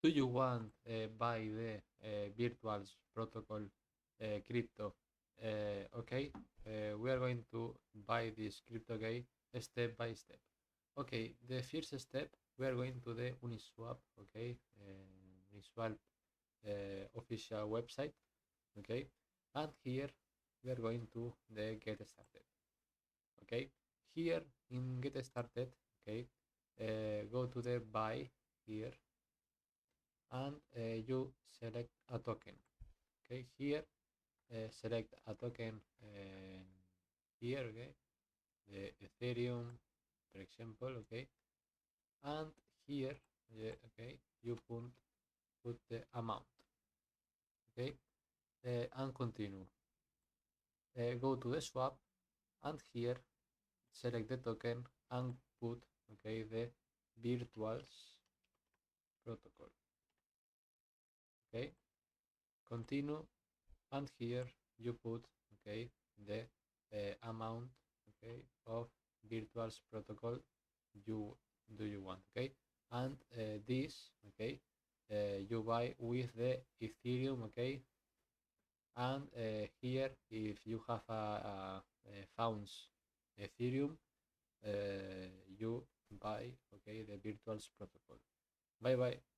Do you want buy the virtual protocol crypto? Okay, we are going to buy this crypto, okay, step by step. Okay, the first step we are going to the Uniswap, okay, Uniswap official website, okay, and here we are going to the get started, okay. Here in get started, okay, go to the buy here, and you select a token, okay. Here select a token here, okay, the Ethereum, for example, okay, and here, yeah, okay, you put the amount, okay, and continue. Go to the swap, and here select the token and put, okay, the virtuals protocol, okay, continue, and here you put, okay, the amount, okay, of virtuals protocol you you want, okay, and this, okay, you buy with the Ethereum, okay, and here if you have a funds Ethereum, you buy, okay, the virtuals protocol. Bye bye.